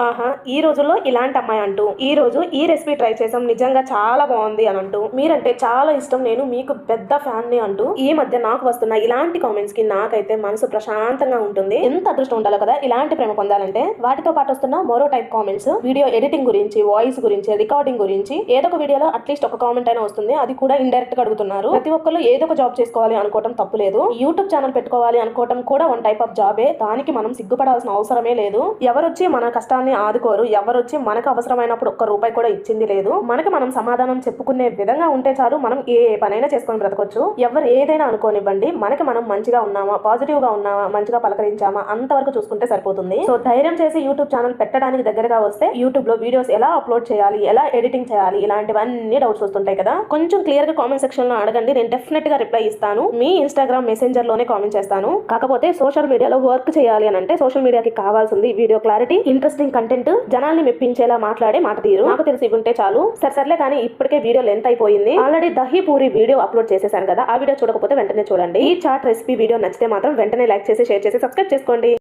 ఆహా! ఈ రోజుల్లో ఇలాంటి అమ్మాయి అంటూ, ఈ రోజు ఈ రెసిపీ ట్రై చేసాం నిజంగా చాలా బాగుంది అని అంటూ, మీరంటే చాలా ఇష్టం నేను మీకు పెద్ద ఫ్యాన్ని అంటూ, ఈ మధ్య నాకు వస్తున్న ఇలాంటి కామెంట్స్ కి నాకైతే మనసు ప్రశాంతంగా ఉంటుంది. ఎంత అదృష్టం ఉండాలో కదా ఇలాంటి ప్రేమ పొందాలంటే. వాటితో పాటు వస్తున్న మరో టైప్ కామెంట్స్ వీడియో ఎడిటింగ్ గురించి, వాయిస్ గురించి, రికార్డింగ్ గురించి ఏదో ఒక వీడియోలో అట్లీస్ట్ ఒక కామెంట్ అయినా వస్తుంది. అది కూడా ఇండైరెక్ట్ గా అడుగుతున్నారు. ప్రతి ఒక్కరు ఏదో ఒక జాబ్ చేసుకోవాలి అనుకోవడం తప్పు లేదు. యూట్యూబ్ ఛానల్ పెట్టుకోవాలి అనుకోవడం కూడా వన్ టైప్ ఆఫ్ జాబే. దానికి మనం సిగ్గుపడాల్సిన అవసరమే లేదు. ఎవరొచ్చి మన కష్టాన్ని ఆదుకోరు. ఎవరొచ్చి మనకు అవసరమైనప్పుడు ఒక్క రూపాయి కూడా ఇచ్చింది లేదు. మనకి మనం సమాధానం చెప్పుకునే విధంగా ఉంటే చాలు. మనం ఏ పనైనా చేసుకొని బ్రతకొచ్చు. ఎవరు ఏదైనా అనుకోనివ్వండి. మనకి మనం మంచిగా ఉన్నామా, పాజిటివ్ గా ఉన్నామా, మంచిగా పలకరించామా అంతవరకు చూసుకుంటే సరిపోతుంది. సో ధైర్యం చేసి యూట్యూబ్ ఛానల్ పెట్టడానికి దగ్గరగా వస్తే యూట్యూబ్ లో వీడియోస్ ఎలా అప్లోడ్ చేయాలి, ఎలా ఎడిటింగ్ చేయాలి, ఇలాంటివన్నీ డౌట్స్ వస్తుంటాయి కదా. కొంచెం క్లియర్ గా కామెంట్ సెక్షన్ లో అడగండి. నేను డెఫినెట్ గా రిప్లై ఇస్తాను. మీ ఇన్స్టాగ్రామ్ మెసెంజర్ లోనే కామెంట్ చేస్తాను. కాకపోతే సోషల్ మీడియాలో వర్క్ చేయాలి అని అంటే సోషల్ మీడియాకి కావాల్సింది వీడియో క్లారిటీ, ఇంట్రెస్టింగ్ కంటెంట్, జనాల్ని మెప్పించేలా మాట్లాడే మాట తీరు నాకు తెలిసి ఉంటే చాలు. సర్లే కానీ ఇప్పటికే వీడియో లెంత్ అయిపోయింది. Already dahi puri video upload చేసేసాను కదా. ఆ వీడియో చూడకపోతే వెంటనే చూడండి. ఈ చాట్ రెసిపీ వీడియో నచ్చితే మాత్రం వెంటనే లైక్ చేసి, షేర్ చేసి, సబ్స్క్రైబ్ చేసుకోండి.